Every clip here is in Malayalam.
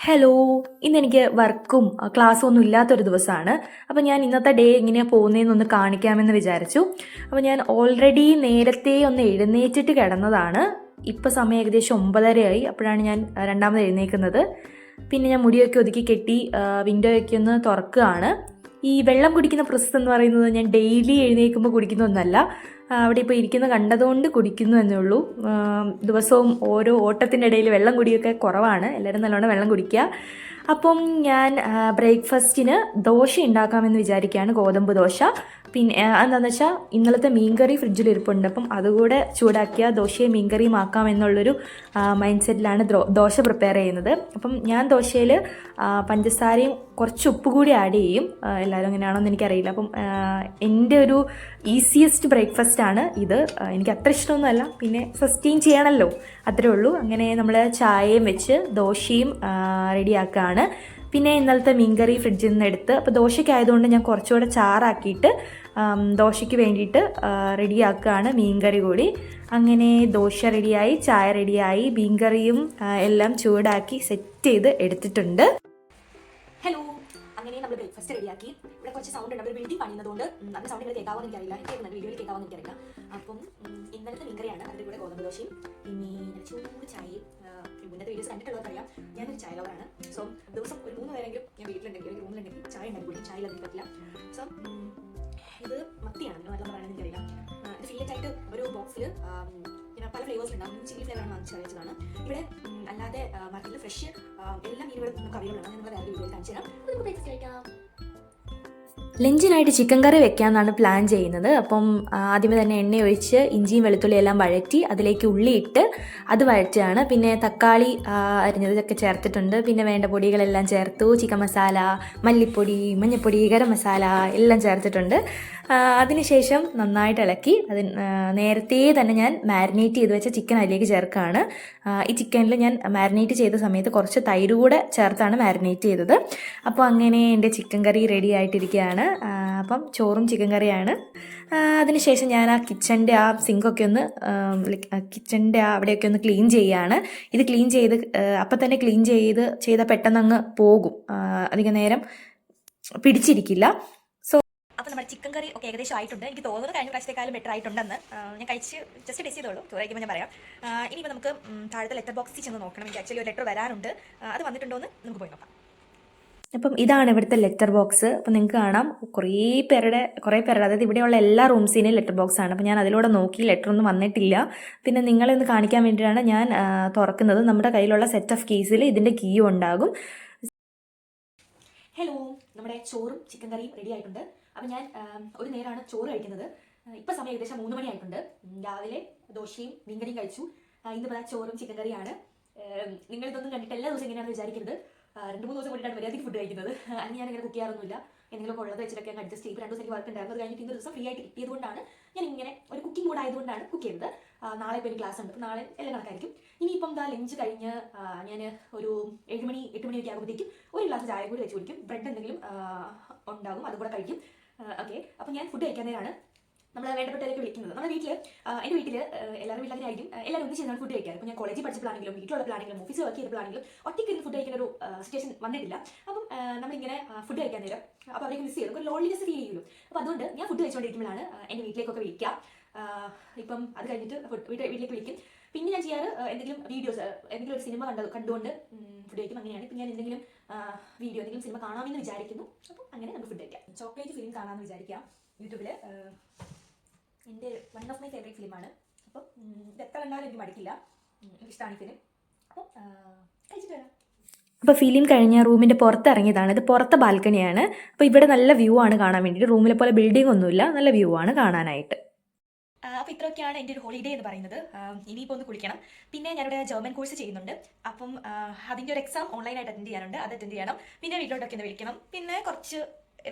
ഹലോ, ഇന്നെനിക്ക് വർക്കും ക്ലാസ്സും ഒന്നും ഇല്ലാത്തൊരു ദിവസമാണ്. അപ്പോൾ ഞാൻ ഇന്നത്തെ ഡേ എങ്ങനെയാണ് പോകുന്നതെന്നൊന്ന് കാണിക്കാമെന്ന് വിചാരിച്ചു. അപ്പോൾ ഞാൻ ഓൾറെഡി നേരത്തെ ഒന്ന് എഴുന്നേറ്റിട്ട് കിടന്നതാണ്. ഇപ്പോൾ സമയം ഏകദേശം 9:30 അപ്പോഴാണ് ഞാൻ രണ്ടാമത് എഴുന്നേൽക്കുന്നത്. പിന്നെ ഞാൻ മുടിയൊക്കെ ഒതുക്കി കെട്ടി വിൻഡോയൊക്കെ ഒന്ന് തുറക്കുകയാണ്. ഈ വെള്ളം കുടിക്കുന്ന പ്രോസസ്സ് എന്ന് പറയുന്നത് ഞാൻ ഡെയിലി എഴുന്നേൽക്കുമ്പോൾ കുടിക്കുന്ന ഒന്നല്ല. അവിടെ ഇപ്പോൾ ഇരിക്കുന്ന കണ്ടതുകൊണ്ട് കുടിക്കുന്നു എന്നേ ഉള്ളൂ. ദിവസവും ഓരോ ഓട്ടത്തിൻ്റെ ഇടയിൽ വെള്ളം കുടിയൊക്കെ കുറവാണ്. എല്ലാവരും നല്ലോണം വെള്ളം കുടിക്കുക. അപ്പം ഞാൻ ബ്രേക്ക്ഫാസ്റ്റിന് ദോശ ഉണ്ടാക്കാമെന്ന് വിചാരിക്കുകയാണ്, ഗോതമ്പ് ദോശ. പിന്നെ എന്താണെന്ന് വെച്ചാൽ ഇന്നലത്തെ മീൻകറി ഫ്രിഡ്ജിൽ ഇരിപ്പുണ്ട്. അപ്പം അതുകൂടെ ചൂടാക്കിയ ദോശയും മീൻകറിയും ആക്കാം എന്നുള്ളൊരു മൈൻഡ് സെറ്റിലാണ് ദോശ പ്രിപ്പയർ ചെയ്യുന്നത്. അപ്പം ഞാൻ ദോശയിൽ പഞ്ചസാരയും കുറച്ച് ഉപ്പ് കൂടി ആഡ് ചെയ്യും. എല്ലാവരും എങ്ങനെയാണോ എന്ന് എനിക്കറിയില്ല. അപ്പം എൻ്റെ ഒരു ഈസിയസ്റ്റ് ബ്രേക്ക്ഫാസ്റ്റാണ് ഇത്. എനിക്ക് അത്ര ഇഷ്ടമൊന്നുമല്ല, പിന്നെ സസ്റ്റെയിൻ ചെയ്യണമല്ലോ, അത്രേ ഉള്ളൂ. അങ്ങനെ നമ്മൾ ചായയും വെച്ച് ദോശയും റെഡിയാക്കുകയാണ്. പിന്നെ ഇന്നലത്തെ മീൻകറി ഫ്രിഡ്ജിൽ നിന്ന് എടുത്ത്, അപ്പോൾ ദോശയ്ക്കായതുകൊണ്ട് ഞാൻ കുറച്ചുകൂടെ ചാറാക്കിയിട്ട് ദോശയ്ക്ക് വേണ്ടിയിട്ട് റെഡിയാക്കുകയാണ് മീൻകറി കൂടി. അങ്ങനെ ദോശ റെഡിയായി, ചായ റെഡിയായി, മീൻകറിയും എല്ലാം ചൂടാക്കി സെറ്റ് ചെയ്ത് എടുത്തിട്ടുണ്ട്. ഹലോ, അങ്ങനെ നമ്മൾ ബ്രേക്ക്ഫാസ്റ്റ് റെഡിയാക്കി. ഇവിടെ കുറച്ച് സൗണ്ട് ഉണ്ട്, ഒരു ബിൽഡിംഗ് പണിയുന്നതുകൊണ്ട് അതിന് സൗണ്ട് ഇവിടെ കേൾക്കാമെന്ന് എനിക്കറിയില്ല. കേൾക്കുന്നുണ്ട്, വീഡിയോയിൽ കേൾക്കാമെന്ന് എനിക്കറിയില്ല. അപ്പം ഇന്നലത്തെ മീൻകറിയാണ്, അതിൻ്റെ കൂടെ ഗോതമ്പ് ദോശയും പിന്നെ ചൂട് ചായയും. മുന്നത്തെ വീഡിയോസ് കണ്ടിട്ടുള്ളവർക്കറിയാം, ഞാനൊരു ചായ ലവറാണ്. സോ ദിവസം ഒരു 3 നേരമെങ്കിലും ഞാൻ വീട്ടിലുണ്ടെങ്കിൽ അല്ലെങ്കിൽ റൂമിലുണ്ടെങ്കിൽ ചായ ഉണ്ടാക്കി കുടിക്കും. ചായ ഇല്ലാതെ പറ്റില്ല. സോ ഇത് മത്തിയാണ്, നിങ്ങൾ നല്ല പറയുന്നത് എനിക്കറിയില്ല. ഇത് ഫീലായിട്ട് ഒരു ബോക്സിൽ ഇങ്ങനെ പല ഫ്ലേവേഴ്സ് ഉണ്ടാകും. ചില്ലി ഫ്ലേവറാണ് വാങ്ങിച്ച് വെച്ചതാണ്. ഇവിടെ അല്ലാതെ മാർക്കറ്റിൽ ഫ്രഷ് എല്ലാ മീനുകളും നമുക്ക് അവൈലബിൾ ആണ്. നിങ്ങൾ വേറെ വീഡിയോയിൽ കാണിച്ചു തരാം. അപ്പോൾ നമുക്ക് ബ്രേക്ക്ഫാസ്റ്റ് കഴിക്കാം. ലഞ്ചിനായിട്ട് ചിക്കൻ കറി വെക്കാമെന്നാണ് പ്ലാൻ ചെയ്യുന്നത്. അപ്പം ആദ്യമേ തന്നെ എണ്ണ ഒഴിച്ച് ഇഞ്ചിയും വെളുത്തുള്ളി എല്ലാം വഴറ്റി അതിലേക്ക് ഉള്ളിയിട്ട് അത് വഴറ്റുകയാണ്. പിന്നെ തക്കാളി അരിഞ്ഞതൊക്കെ ചേർത്തിട്ടുണ്ട്. പിന്നെ വേണ്ട പൊടികളെല്ലാം ചേർത്തു. ചിക്കൻ മസാല, മല്ലിപ്പൊടി, മഞ്ഞൾപ്പൊടി, ഗരം മസാല എല്ലാം ചേർത്തിട്ടുണ്ട്. അതിനുശേഷം നന്നായിട്ട് ഇളക്കി നേരത്തെ തന്നെ ഞാൻ മാരിനേറ്റ് ചെയ്ത് വെച്ച ചിക്കൻ അതിലേക്ക് ചേർക്കുകയാണ്. ഈ ചിക്കനിൽ ഞാൻ മാരിനേറ്റ് ചെയ്ത സമയത്ത് കുറച്ച് തൈര് കൂടെ ചേർത്താണ് മാരിനേറ്റ് ചെയ്തത്. അപ്പോൾ അങ്ങനെ എൻ്റെ ചിക്കൻ കറി റെഡി ആയിട്ടിരിക്കുകയാണ്. അപ്പം ചോറും ചിക്കൻ കറിയാണ്. അതിനുശേഷം ഞാൻ ആ കിച്ചൻ്റെ ആ സിങ്കൊക്കെ ഒന്ന് കിച്ചൻ്റെ അവിടെയൊക്കെ ഒന്ന് ക്ലീൻ ചെയ്യുകയാണ്. ഇത് ക്ലീൻ ചെയ്ത് അപ്പം തന്നെ ക്ലീൻ ചെയ്താൽ പെട്ടെന്ന് അങ്ങ് പോകും, അധികം നേരം പിടിച്ചിരിക്കില്ല. അപ്പോൾ നമ്മുടെ ചിക്കൻ കറി ഒക്കെ ഏകദേശം ആയിട്ടുണ്ട്. എനിക്ക് തോന്നുന്നത് കഴിഞ്ഞ പ്രാവശ്യത്തെക്കാളും ബെറ്റർ ആയിട്ടുണ്ടെന്ന്. ഞാൻ കഴിച്ച് ജസ്റ്റ് ടെസ്റ്റ് ചെയ്തോളൂ, ചോറ് കഴിക്കുമ്പോൾ ഞാൻ പറയാം. ഇനിയിപ്പോൾ നമുക്ക് താഴത്തെ ലെറ്റർ ബോക്സിൽ ചെന്ന് നോക്കണം. എനിക്ക് ആക്ച്വലി ഒരു ലെറ്റർ വരാനുണ്ട്, അത് വന്നിട്ടുണ്ടോ എന്ന് നമുക്ക് പോയി നോക്കാം. അപ്പം ഇതാണ് ഇവിടുത്തെ ലെറ്റർ ബോക്സ്. അപ്പം നിങ്ങൾക്ക് കാണാം കുറേ പേരുടെ അതായത് ഇവിടെയുള്ള എല്ലാ റൂംസിനും ലെറ്റർ ബോക്സ് ആണ്. അപ്പം ഞാൻ അതിലൂടെ നോക്കി, ലെറ്റർ ഒന്നും വന്നിട്ടില്ല. പിന്നെ നിങ്ങളെ ഒന്ന് കാണിക്കാൻ വേണ്ടിയിട്ടാണ് ഞാൻ തുറക്കുന്നത്. നമ്മുടെ കയ്യിലുള്ള സെറ്റ് ഓഫ് കീസിൽ ഇതിൻ്റെ കീയും ഉണ്ടാകും. ഹലോ, നമ്മുടെ ചോറും ചിക്കൻ കറിയും റെഡി ആയിട്ടുണ്ട്. അപ്പം ഞാൻ ഒരു നേരമാണ് ചോറ് കഴിക്കുന്നത്. ഇപ്പം സമയം ഏകദേശം 3 മണി ആയിട്ടുണ്ട്. രാവിലെ ദോശയും മീൻകറിയും കഴിച്ചു. ഇന്ന് ചോറും ചിക്കൻ കറിയാണ്. നിങ്ങളിതൊന്നും കണ്ടിട്ട് എല്ലാ ദിവസം എങ്ങനെയാണെന്ന് വിചാരിക്കരുത്. 2-3 ദിവസം കൊണ്ടിട്ടാണ് മര്യാദയ്ക്ക് ഫുഡ് കഴിക്കുന്നത്. അല്ലെങ്കിൽ ഞാൻ അങ്ങനെ കുക്ക് ചെയ്യാറൊന്നുമില്ല. എന്തെങ്കിലും ഉള്ളത് വെച്ചിട്ടൊക്കെ അഡ്ജസ്റ്റ് ചെയ്ത് 2 ദിവസം എനിക്ക് വർക്ക് ഉണ്ടായിരുന്നു. അത് കഴിഞ്ഞിട്ട് ഇന്ന് ദിവസം ഫ്രീ ആയിട്ട് കിട്ടിയതുകൊണ്ടാണ് ഞാൻ ഇങ്ങനെ ഒരു കുക്കിംഗ് മൂഡ് ആയതുകൊണ്ടാണ് കുക്ക് ചെയ്തത്. നാളെ ഇപ്പോൾ എനിക്ക് ക്ലാസ് ഉണ്ട്, അപ്പോൾ നാളെ എല്ലാം കണക്കായിരിക്കും. ഇനിയിപ്പം ലഞ്ച് കഴിഞ്ഞ് ഞാൻ ഒരു 7 മണി 8 മണിയൊക്കെ ആകുമ്പോഴത്തേക്കും ഒരു ഗ്ലാസ് ചായ കൂടി വെച്ച് കുടിക്കും. ബ്രെഡ് എന്തെങ്കിലും ഉണ്ടാകും, അതുകൂടെ കഴിക്കും. ഓക്കെ, അപ്പോൾ ഞാൻ ഫുഡ് കഴിക്കാൻ നേരമാണ് നമ്മൾ വേണ്ടപ്പെട്ടവരൊക്കെ വിളിക്കുന്നത്. നമ്മുടെ വീട്ടിൽ, എൻ്റെ വീട്ടിൽ എല്ലാവരും വീട്ടിലായിരിക്കും, എല്ലാവരും ഒന്നിച്ച് ചെയ്താണ് ഫുഡ് കഴിക്കാറ്. അപ്പോൾ ഞാൻ കോളേജിൽ പഠിച്ചപ്പോഴാണെങ്കിലും വീട്ടിലുള്ളപ്പോഴാണെങ്കിലും ഓഫീസിൽ വർക്ക് ചെയ്തപ്പോഴാണെങ്കിലും ഒറ്റയ്ക്ക് ഇരുന്ന് ഫുഡ് കഴിക്കുന്ന ഒരു സിറ്റുവേഷൻ വന്നിട്ടില്ല. അപ്പം നമ്മളിങ്ങനെ ഫുഡ് കഴിക്കാൻ നേരം അപ്പോൾ അവരൊക്കെ മിസ് ചെയ്യും, ഒരു ലോൺലിനെസ് ഫീൽ ചെയ്യുള്ളൂ. അപ്പോൾ അതുകൊണ്ട് ഞാൻ ഫുഡ് കഴിച്ചുകൊണ്ടിരിക്കുമ്പോഴാണ് എൻ്റെ വീട്ടിലേക്കൊക്കെ വിളിക്കാം. ഇപ്പം അത് കഴിഞ്ഞിട്ട് വീട്ടിലേക്ക് വിളിക്കും. പിന്നെ ഞാൻ ചെയ്യാറ് എന്തെങ്കിലും വീഡിയോസ്, എന്തെങ്കിലും ഒരു സിനിമ കണ്ടുകൊണ്ട് ഫുഡ് കഴിക്കും. അങ്ങനെയാണ് ഇപ്പം ഞാൻ എന്തെങ്കിലും വീഡിയോ, എന്തെങ്കിലും സിനിമ കാണാമെന്ന് വിചാരിക്കുന്നു. അപ്പം അങ്ങനെ നമുക്ക് ഫുഡ് കഴിക്കാം. ചോക്ലേറ്റ് ഫിലിം കാണാമെന്ന് വിചാരിക്കാം യൂട്യൂബിൽ. എൻ്റെ വൺ ഓഫ് മൈ ഫേവറേറ്റ് ഫിലിമാണ്. അപ്പം ഇത് എത്ര കണ്ടാലും എനിക്ക് മടിക്കില്ല, എനിക്കിഷ്ടമാണ് ഈ ഫിലിം. അപ്പം കഴിച്ചിട്ട് വരാം. അപ്പോൾ ഫിലിം കഴിഞ്ഞ റൂമിൻ്റെ പുറത്ത് ഇറങ്ങിയതാണ്. ഇത് പുറത്തെ ബാൽക്കണിയാണ്. അപ്പോൾ ഇവിടെ നല്ല വ്യൂ ആണ് കാണാൻ വേണ്ടിയിട്ട്. റൂമിലെ പോലെ ബിൽഡിംഗ് ഒന്നുമില്ല, നല്ല വ്യൂ ആണ് കാണാനായിട്ട്. അപ്പോൾ ഇത്രയൊക്കെയാണ് എൻ്റെ ഒരു ഹോളിഡേ എന്ന് പറയുന്നത്. ഇനിയിപ്പോൾ ഒന്ന് കുളിക്കണം. പിന്നെ ഞാനിവിടെ ജർമ്മൻ കോഴ്സ് ചെയ്യുന്നുണ്ട്. അപ്പം അതിൻ്റെ ഒരു എക്സാം ഓൺലൈനായിട്ട് അറ്റൻഡ് ചെയ്യാനുണ്ട്, അത് അറ്റൻഡ് ചെയ്യണം. പിന്നെ വീട്ടിലോട്ടൊക്കെ ഒന്ന് വിളിക്കണം. പിന്നെ കുറച്ച്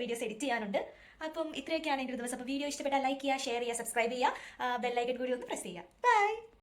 വീഡിയോസ് എഡിറ്റ് ചെയ്യാനുണ്ട്. അപ്പം ഇത്രയൊക്കെയാണ് എൻ്റെ ഒരു ദിവസം. അപ്പോൾ വീഡിയോ ഇഷ്ടപ്പെട്ടാൽ ലൈക്ക് ചെയ്യുക, ഷെയർ ചെയ്യുക, സബ്സ്ക്രൈബ് ചെയ്യുക, ബെൽ ഐക്കൺ കൂടി ഒന്ന് പ്രസ് ചെയ്യുക. ബൈ.